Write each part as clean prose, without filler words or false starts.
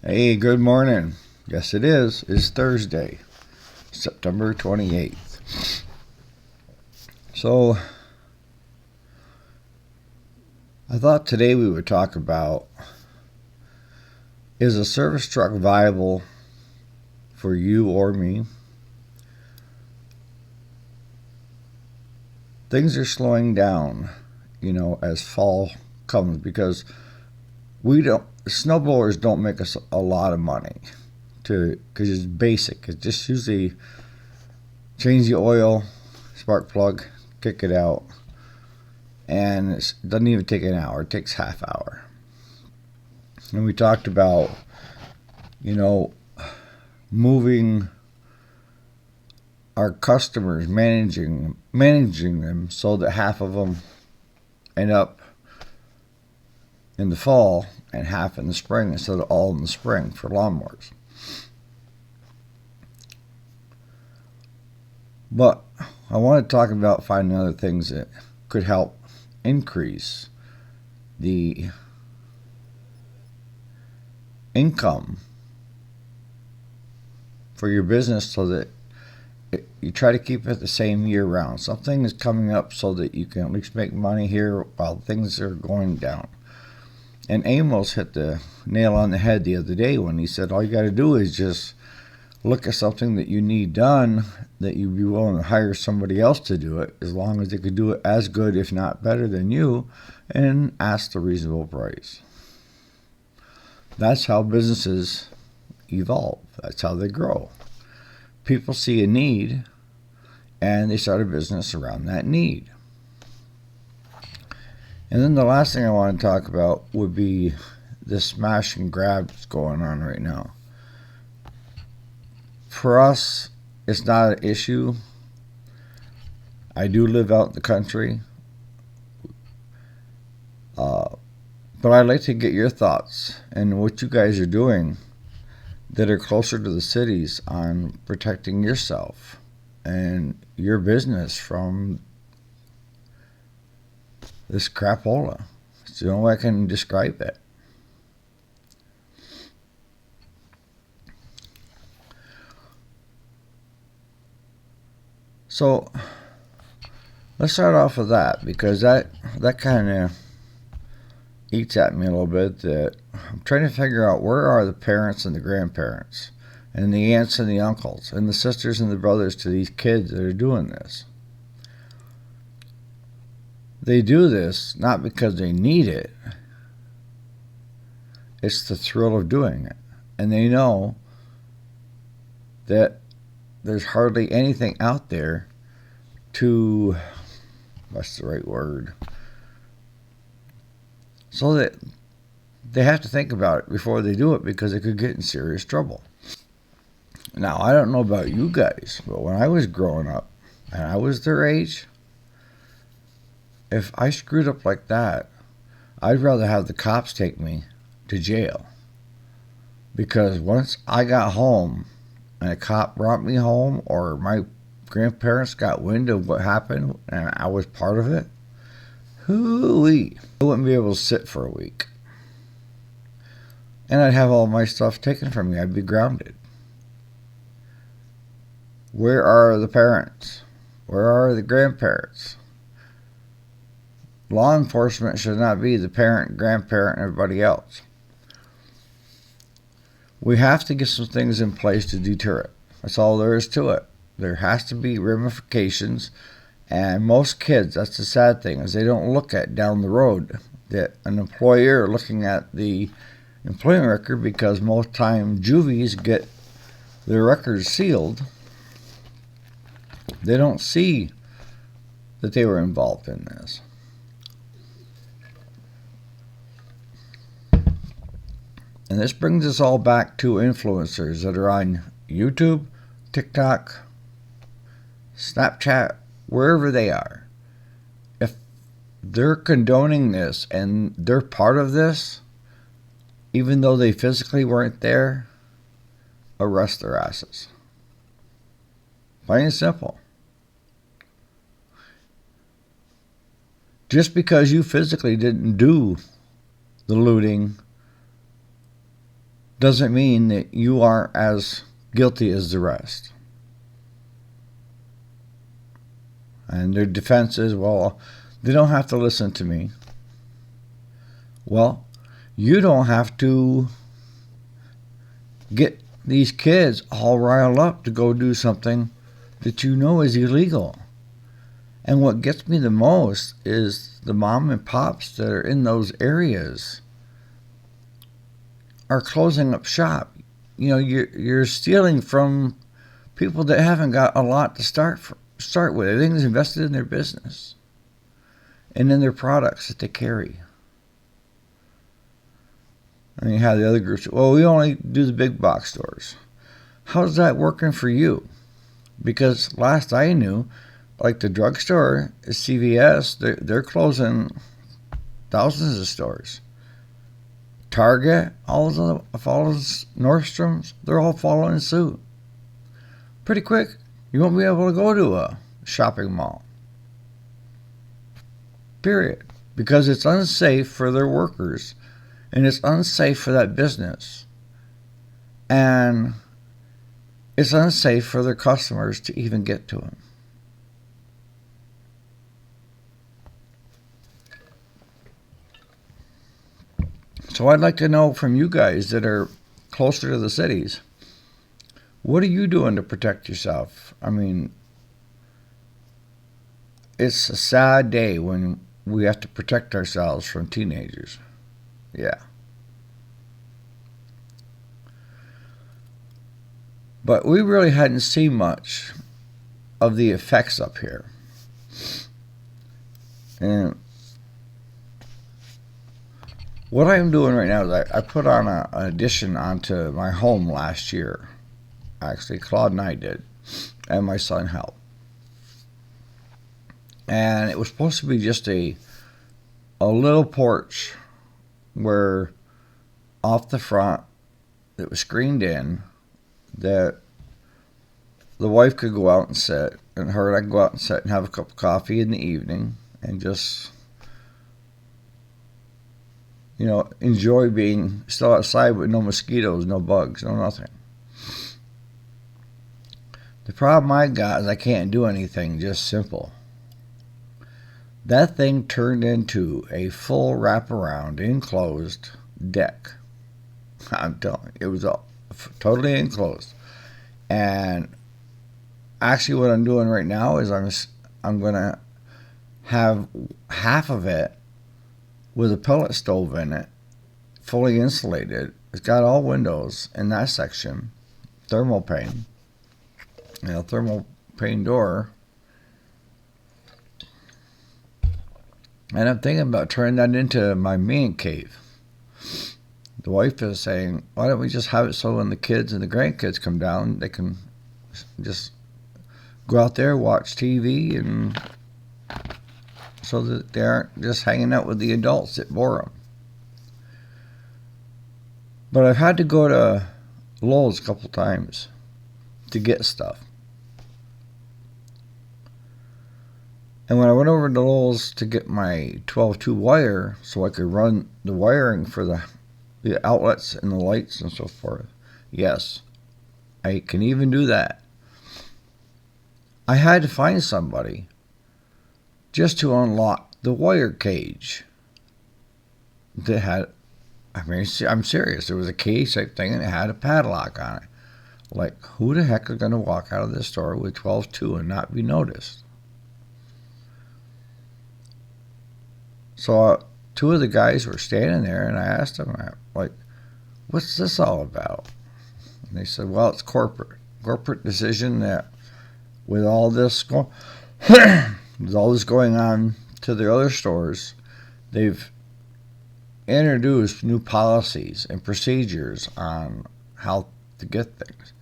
Hey, good morning. Yes, it is. It's Thursday, September 28th. So, I thought today we would talk about, is a service truck viable for you or me? Things are slowing down, as fall comes because snowblowers don't make us a lot of money because it's basic. It's just usually change the oil, spark plug, kick it out, and it doesn't even take an hour. It takes half hour. And we talked about, moving our customers, managing them so that half of them end up in the fall and half in the spring instead of all in the spring for lawnmowers. But I want to talk about finding other things that could help increase the income for your business so that you try to keep it the same year round. Something is coming up so that you can at least make money here while things are going down. And Amos hit the nail on the head the other day when he said all you got to do is just look at something that you need done, that you'd be willing to hire somebody else to do it, as long as they could do it as good, if not better than you, and ask the reasonable price. That's how businesses evolve. That's how they grow. People see a need, and they start a business around that need. And then the last thing I want to talk about would be the smash and grab that's going on right now. For us, it's not an issue. I do live out in the country. But I'd like to get your thoughts and what you guys are doing that are closer to the cities on protecting yourself and your business from this crapola. It's the only way I can describe it. So let's start off with that, because that kind of eats at me a little bit. That I'm trying to figure out, where are the parents and the grandparents and the aunts and the uncles and the sisters and the brothers to these kids that are doing this? They do this not because they need it. It's the thrill of doing it. And they know that there's hardly anything out there to, what's the right word? So that they have to think about it before they do it, because they could get in serious trouble. Now, I don't know about you guys, but when I was growing up and I was their age, if I screwed up like that, I'd rather have the cops take me to jail. Because once I got home and a cop brought me home, or my grandparents got wind of what happened and I was part of it, hooey, I wouldn't be able to sit for a week. And I'd have all my stuff taken from me. I'd be grounded. Where are the parents? Where are the grandparents? Law enforcement should not be the parent, grandparent, and everybody else. We have to get some things in place to deter it. That's all there is to it. There has to be ramifications. And most kids, that's the sad thing, is they don't look at down the road that an employer looking at the employment record, because most time juvies get their records sealed. They don't see that they were involved in this. And this brings us all back to influencers that are on YouTube, TikTok, Snapchat, wherever they are. If they're condoning this and they're part of this, even though they physically weren't there, arrest their asses. Plain and simple. Just because you physically didn't do the looting doesn't mean that you aren't as guilty as the rest. And their defense is, well, they don't have to listen to me. Well, you don't have to get these kids all riled up to go do something that you know is illegal. And what gets me the most is the mom and pops that are in those areas are closing up shop. You know, you're stealing from people that haven't got a lot to start with. Everything's invested in their business and in their products that they carry. And you have the other groups, well, we only do the big box stores. How's that working for you? Because last I knew, like the drugstore, CVS, they're closing thousands of stores. Target, all those Nordstroms, they're all following suit. Pretty quick, you won't be able to go to a shopping mall. Period. Because it's unsafe for their workers, and it's unsafe for that business, and it's unsafe for their customers to even get to them. So I'd like to know from you guys that are closer to the cities, what are you doing to protect yourself? I mean, it's a sad day when we have to protect ourselves from teenagers. Yeah. But we really hadn't seen much of the effects up here. And what I'm doing right now is I put on an addition onto my home last year. Actually, Claude and I did, and my son helped. And it was supposed to be just a little porch where off the front that was screened in, that the wife could go out and sit, and her and I could go out and sit and have a cup of coffee in the evening and just, you know, enjoy being still outside with no mosquitoes, no bugs, no nothing. The problem I got is I can't do anything just simple. That thing turned into a full wraparound enclosed deck. I'm telling you, it was all totally enclosed. And actually what I'm doing right now is I'm going to have half of it with a pellet stove in it, fully insulated. It's got all windows in that section, thermal pane, thermal pane door. And I'm thinking about turning that into my man cave. The wife is saying, why don't we just have it so when the kids and the grandkids come down, they can just go out there, watch TV, and so that they aren't just hanging out with the adults that bore them. But I've had to go to Lowe's a couple times to get stuff. And when I went over to Lowe's to get my 12-2 wire so I could run the wiring for the outlets and the lights and so forth, yes, I can even do that. I had to find somebody just to unlock the wire cage that had, I mean, I'm serious, there was a cage type thing and it had a padlock on it. Like, who the heck is going to walk out of this store with 12-2 and not be noticed? So two of the guys were standing there, and I asked them, like, what's this all about? And they said, well, it's corporate decision that with all this going on to the other stores, they've introduced new policies and procedures on how to get things.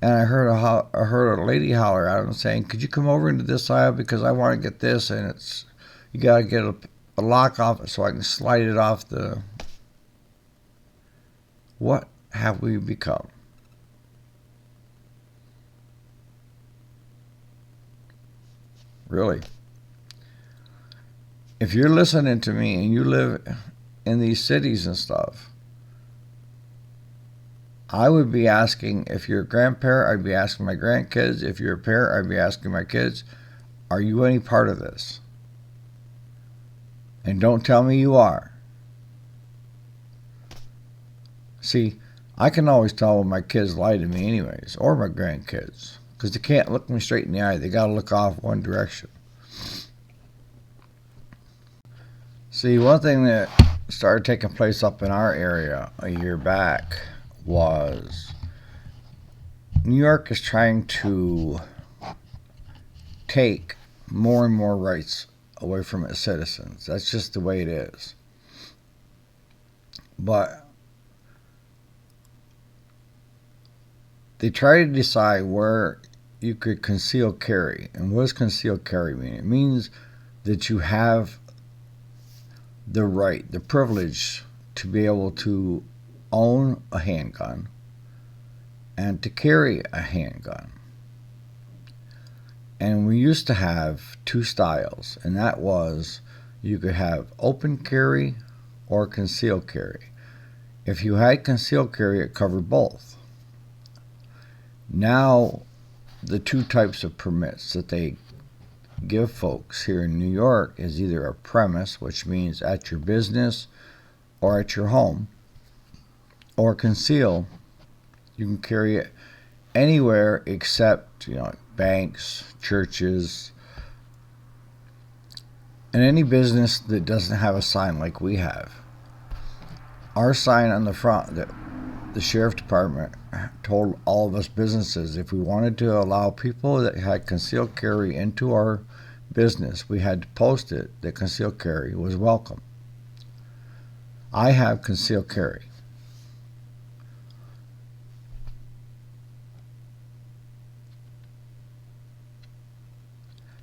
And I heard a lady holler at him saying, could you come over into this aisle because I want to get this, and you got to get a lock off it so I can slide it off the... What have we become? Really? If you're listening to me and you live in these cities and stuff, I would be asking, if you're a grandparent, I'd be asking my grandkids. If you're a parent, I'd be asking my kids, are you any part of this? And don't tell me you are. See, I can always tell when my kids lie to me anyways, or my grandkids, because they can't look me straight in the eye. They got to look off one direction. See, one thing that started taking place up in our area a year back was New York is trying to take more and more rights away from its citizens. That's just the way it is. But they try to decide where you could conceal carry. And what does conceal carry mean? It means that you have the right, the privilege to be able to own a handgun and to carry a handgun. And we used to have two styles, and that was you could have open carry or concealed carry. If you had concealed carry, it covered both. Now, the two types of permits that they give folks here in New York is either a premise, which means at your business or at your home, or conceal. You can carry it anywhere except, banks, churches, and any business that doesn't have a sign like we have. Our sign on the front that the sheriff department told all of us businesses, if we wanted to allow people that had concealed carry into our business, we had to post it that concealed carry was welcome. I have concealed carry.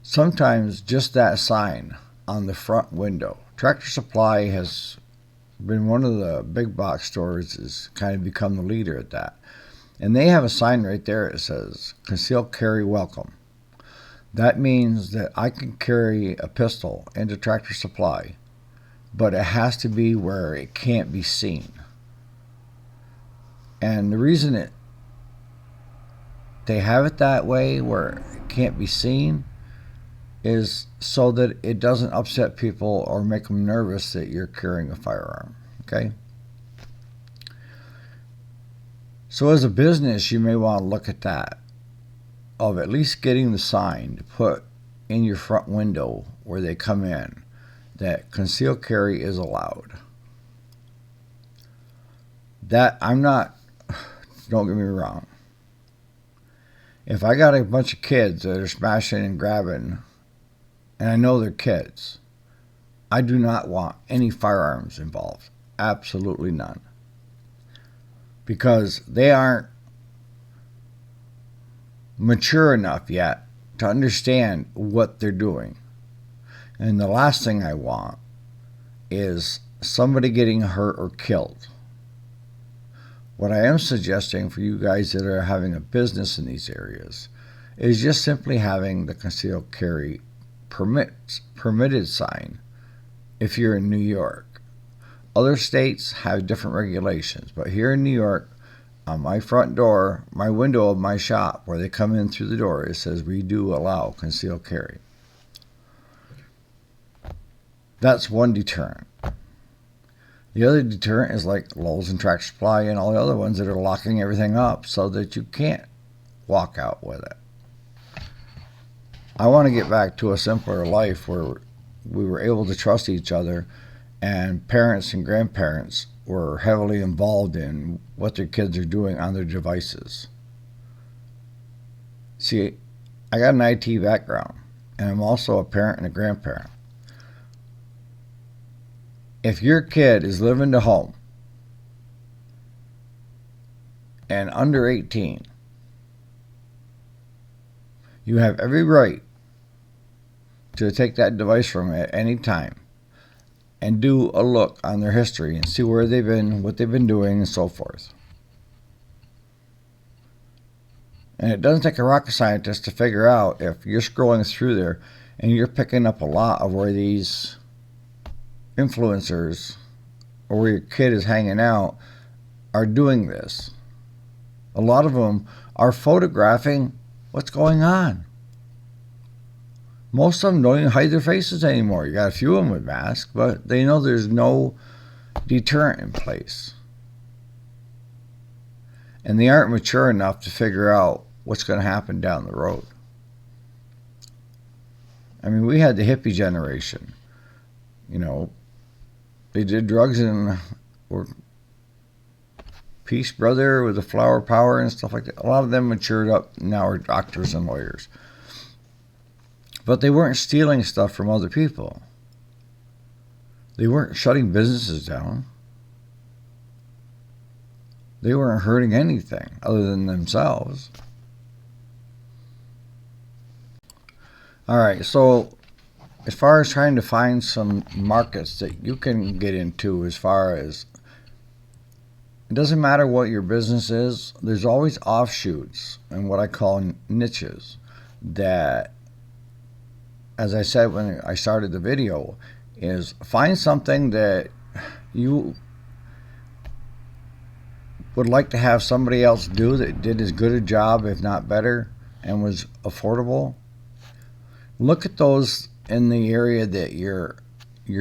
Sometimes just that sign on the front window. Tractor Supply has been one of the big box stores, has kind of become the leader at that. And they have a sign right there that says, concealed carry welcome. That means that I can carry a pistol into Tractor Supply, but it has to be where it can't be seen. And the reason they have it that way, where it can't be seen, is so that it doesn't upset people or make them nervous that you're carrying a firearm. Okay? So as a business, you may want to look at that, of at least getting the sign to put in your front window where they come in that concealed carry is allowed. That don't get me wrong. If I got a bunch of kids that are smashing and grabbing, and I know they're kids, I do not want any firearms involved. Absolutely none. Because they aren't mature enough yet to understand what they're doing. And the last thing I want is somebody getting hurt or killed. What I am suggesting for you guys that are having a business in these areas is just simply having the concealed carry permitted sign if you're in New York. Other states have different regulations, but here in New York, on my front door, my window of my shop, where they come in through the door, it says we do allow concealed carry. That's one deterrent. The other deterrent is like Lowe's and Tractor Supply and all the other ones that are locking everything up so that you can't walk out with it. I want to get back to a simpler life where we were able to trust each other, and parents and grandparents were heavily involved in what their kids are doing on their devices. See, I got an IT background, and I'm also a parent and a grandparent. If your kid is living at home and under 18, you have every right to take that device from it at any time and do a look on their history and see where they've been, what they've been doing, and so forth. And it doesn't take a rocket scientist to figure out if you're scrolling through there and you're picking up a lot of where these influencers or where your kid is hanging out are doing this. A lot of them are photographing what's going on. Most of them don't even hide their faces anymore. You got a few of them with masks, but they know there's no deterrent in place. And they aren't mature enough to figure out what's going to happen down the road. I mean, we had the hippie generation. You know, they did drugs and were peace brother with the flower power and stuff like that. A lot of them matured up, now are doctors and lawyers. But they weren't stealing stuff from other people. They weren't shutting businesses down. They weren't hurting anything other than themselves. All right, so as far as trying to find some markets that you can get into, as far as it doesn't matter what your business is, there's always offshoots and what I call niches that, as I said when I started the video, is find something that you would like to have somebody else do that did as good a job, if not better, and was affordable. Look at those in the area that you're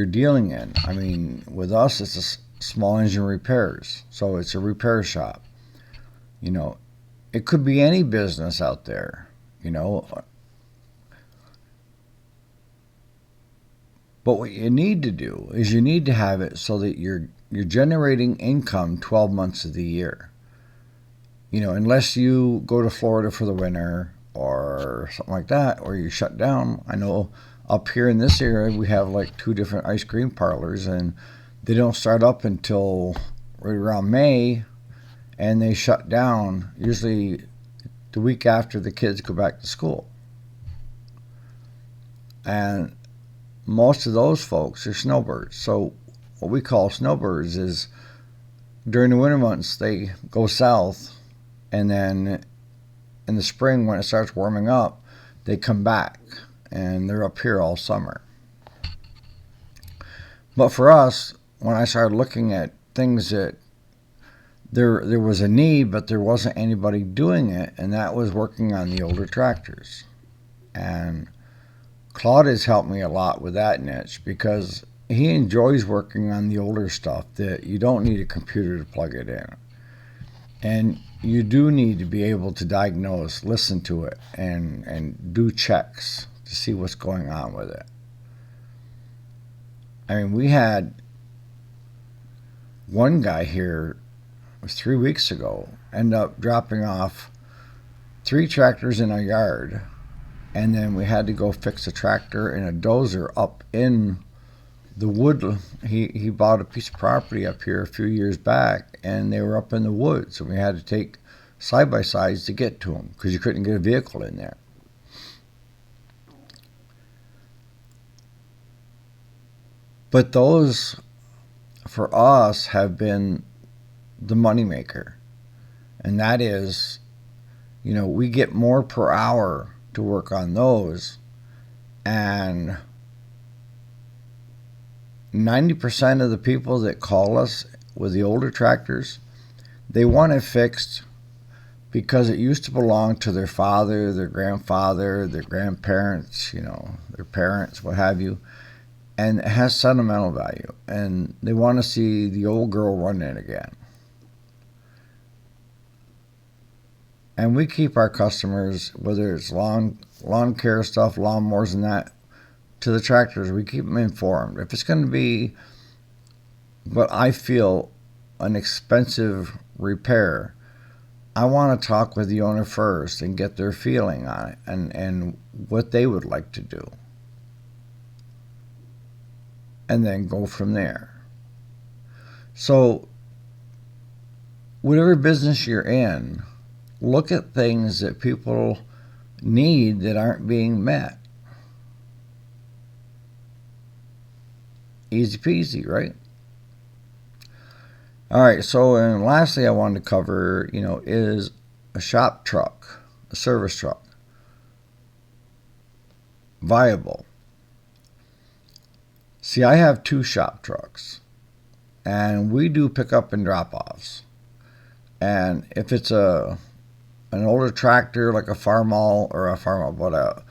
dealing in. I mean, with us, it's a small engine repairs, so it's a repair shop. You know, it could be any business out there, you know. But what you need to do is you need to have it so that you're generating income 12 months of the year. You know, unless you go to Florida for the winter or something like that, or you shut down. I know up here in this area we have like 2 different ice cream parlors, and they don't start up until right around May, and they shut down usually the week after the kids go back to school. And most of those folks are snowbirds. So what we call snowbirds is during the winter months they go south, and then in the spring when it starts warming up they come back and they're up here all summer. But for us, when I started looking at things that there was a need but there wasn't anybody doing it, and that was working on the older tractors. And Claude has helped me a lot with that niche because he enjoys working on the older stuff that you don't need a computer to plug it in. And you do need to be able to diagnose, listen to it, and do checks to see what's going on with it. I mean, we had one guy here, it was 3 weeks ago, end up dropping off 3 tractors in our yard, and then we had to go fix a tractor and a dozer up in the wood. He bought a piece of property up here a few years back, and they were up in the woods, and we had to take side-by-sides to get to them because you couldn't get a vehicle in there. But those, for us, have been the moneymaker. And that is, you know, we get more per hour to work on those. And 90% of the people that call us with the older tractors, they want it fixed because it used to belong to their father, their grandfather, their grandparents, you know, their parents, what have you. And it has sentimental value. And they want to see the old girl run it again. And we keep our customers, whether it's lawn care stuff, lawnmowers and that, to the tractors, we keep them informed. If it's going to be what I feel an expensive repair, I want to talk with the owner first and get their feeling on it and what they would like to do. And then go from there. So, whatever business you're in, look at things that people need that aren't being met. Easy peasy, right? All right, so and lastly I wanted to cover, you know, is a shop truck, a service truck, viable? See, I have 2 shop trucks, and we do pickup and drop-offs. And if it's a an older tractor like a Farmall or a Farmall, but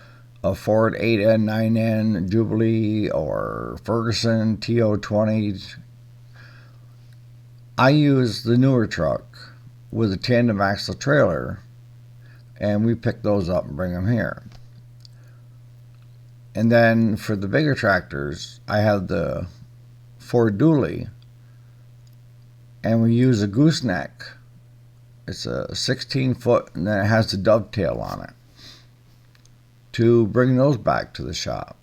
a Ford 8N, 9N, Jubilee, or Ferguson TO20. I use the newer truck with a tandem axle trailer, and we pick those up and bring them here. And then for the bigger tractors, I have the Ford Dually, and we use a gooseneck. It's a 16-foot, and then it has the dovetail on it to bring those back to the shop.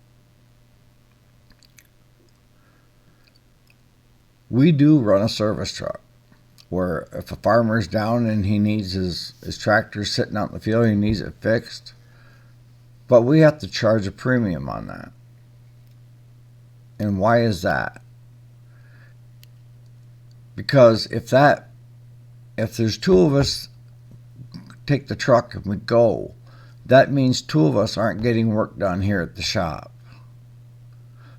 We do run a service truck where if a farmer's down and he needs his tractor sitting out in the field, he needs it fixed, but we have to charge a premium on that. And why is that? Because if there's two of us take the truck and we go, that means two of us aren't getting work done here at the shop.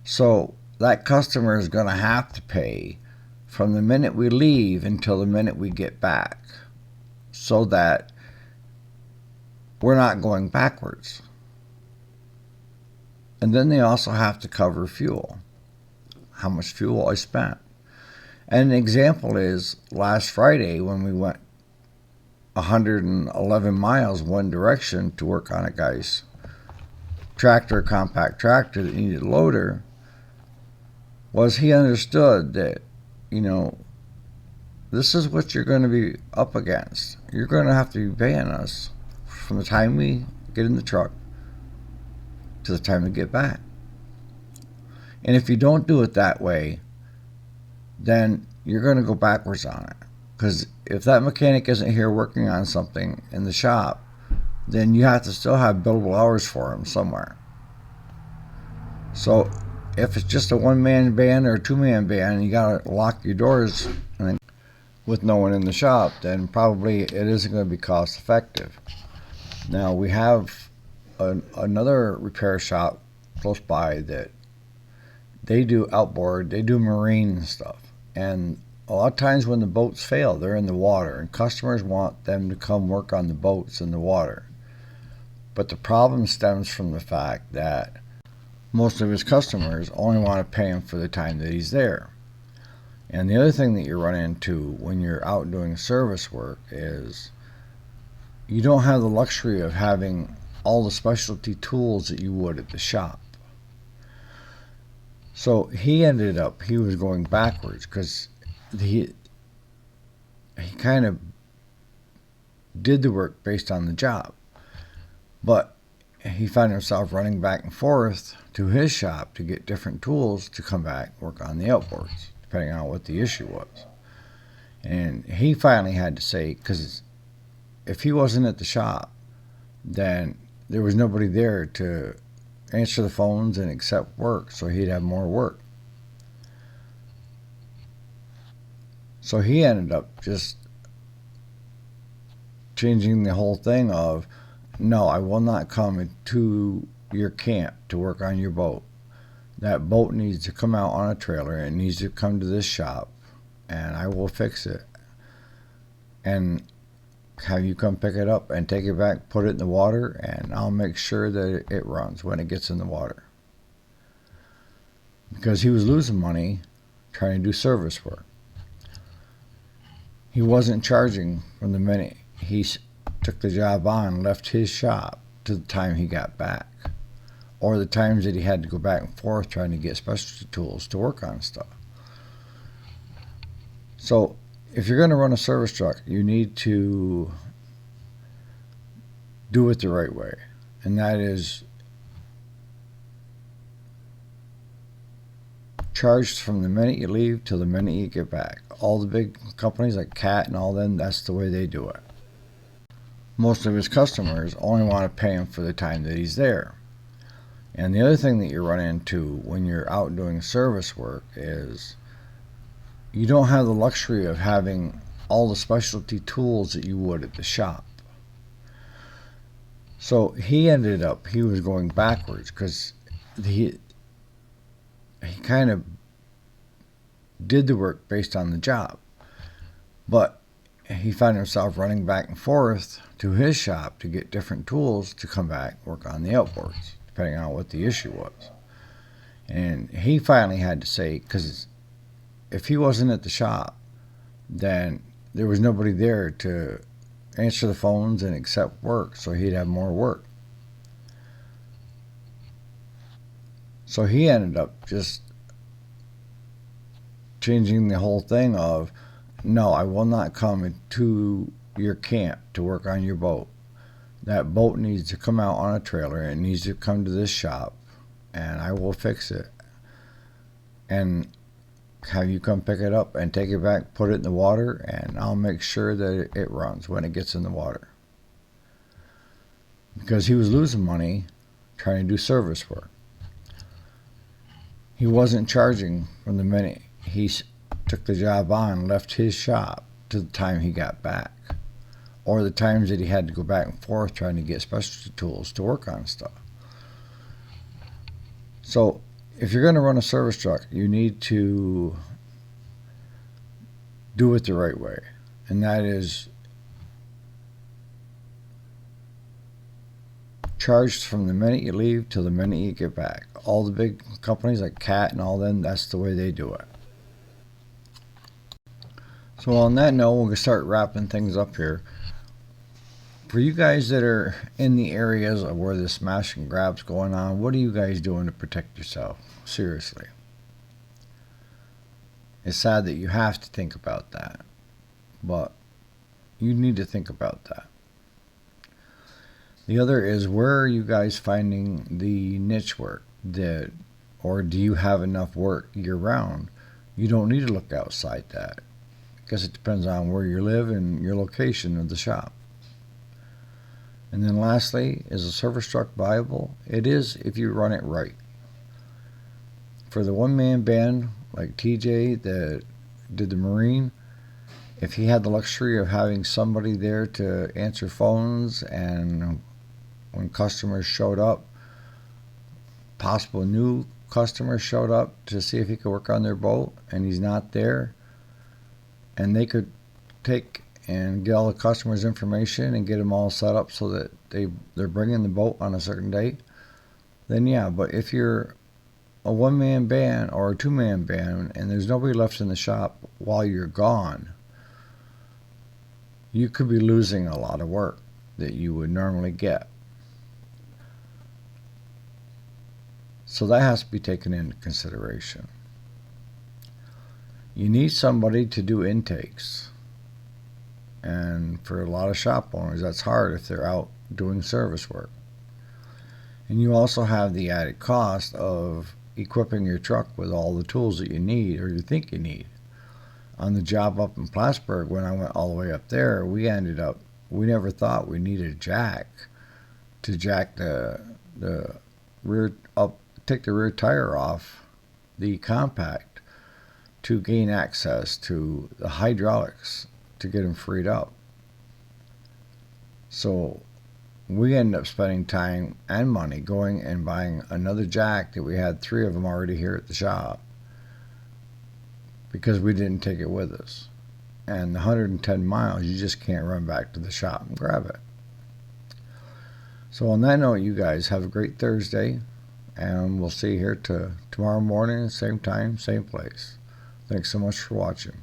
So that customer is going to have to pay from the minute we leave until the minute we get back, so that we're not going backwards. And then they also have to cover fuel, how much fuel I spent. And an example is last Friday when we went 111 miles one direction to work on a guy's tractor, compact tractor that needed a loader, was he understood that, this is what you're going to be up against. You're going to have to be paying us from the time we get in the truck to the time we get back. And if you don't do it that way, then you're going to go backwards on it. Because if that mechanic isn't here working on something in the shop, then you have to still have billable hours for him somewhere. So if it's just a one-man band or a two-man band and you got to lock your doors with no one in the shop, then probably it isn't going to be cost effective. Now we have another repair shop close by that they do outboard, they do marine stuff. And a lot of times when the boats fail, they're in the water, and customers want them to come work on the boats in the water. But the problem stems from the fact that most of his customers only want to pay him for the time that he's there. And the other thing that you run into when you're out doing service work is you don't have the luxury of having all the specialty tools that you would at the shop. So he was going backwards because he kind of did the work based on the job. But he found himself running back and forth to his shop to get different tools to come back and work on the outboards, depending on what the issue was. And he finally had to say, because if he wasn't at the shop, then there was nobody there to answer the phones and accept work, so he'd have more work. So he ended up just changing the whole thing of, no, I will not come to your camp to work on your boat. That boat needs to come out on a trailer and it needs to come to this shop, and I will fix it. And have you come pick it up and take it back, put it in the water, and I'll make sure that it runs when it gets in the water. Because he was losing money trying to do service work. He wasn't charging from the minute he took the job on, left his shop, to the time he got back. Or the times that he had to go back and forth trying to get specialty tools to work on stuff. So if you're going to run a service truck, you need to do it the right way. And that is charged from the minute you leave till the minute you get back. All the big companies like Cat and all them, that's the way they do it. Most of his customers only want to pay him for the time that he's there. And the other thing that you run into when you're out doing service work is you don't have the luxury of having all the specialty tools that you would at the shop. So he was going backwards because he kind of did the work based on the job. But he found himself running back and forth to his shop to get different tools to come back work on the outboards, depending on what the issue was. And he finally had to say, because if he wasn't at the shop, then there was nobody there to answer the phones and accept work, so he'd have more work. So he ended up just changing the whole thing of, no, I will not come to your camp to work on your boat. That boat needs to come out on a trailer. It needs to come to this shop, and I will fix it. And have you come pick it up and take it back, put it in the water, and I'll make sure that it runs when it gets in the water. Because he was losing money trying to do service work. He wasn't charging from the minute he took the job on, left his shop, to the time he got back, or the times that he had to go back and forth trying to get specialty tools to work on stuff. So if you're going to run a service truck, you need to do it the right way, and that is charged from the minute you leave till the minute you get back. All the big companies like Cat and all them, that's the way they do it. So on that note, we're going to start wrapping things up here. For you guys that are in the areas of where the smash and grab's going on, what are you guys doing to protect yourself? Seriously. It's sad that you have to think about that, but you need to think about that. The other is, where are you guys finding the niche work? Or do you have enough work year round? You don't need to look outside that. I guess it depends on where you live and your location of the shop. And then lastly, is a service truck viable? It is if you run it right. For the one-man band like TJ that did the Marine, if he had the luxury of having somebody there to answer phones, and when customers showed up, possible new customers showed up to see if he could work on their boat, and he's not there, and they could take and get all the customers' information and get them all set up so that they're bringing the boat on a certain date, then yeah. But if you're a one-man band or a two-man band and there's nobody left in the shop while you're gone, you could be losing a lot of work that you would normally get. So that has to be taken into consideration. You need somebody to do intakes. And for a lot of shop owners, that's hard if they're out doing service work. And you also have the added cost of equipping your truck with all the tools that you need or you think you need. On the job up in Plattsburgh, when I went all the way up there, we never thought we needed a jack to jack the rear up, take the rear tire off the compact to gain access to the hydraulics to get them freed up. So we ended up spending time and money going and buying another jack that we had 3 of them already here at the shop because we didn't take it with us. And the 110 miles, you just can't run back to the shop and grab it. So on that note, you guys have a great Thursday, and we'll see you here tomorrow morning, same time, same place. Thanks so much for watching.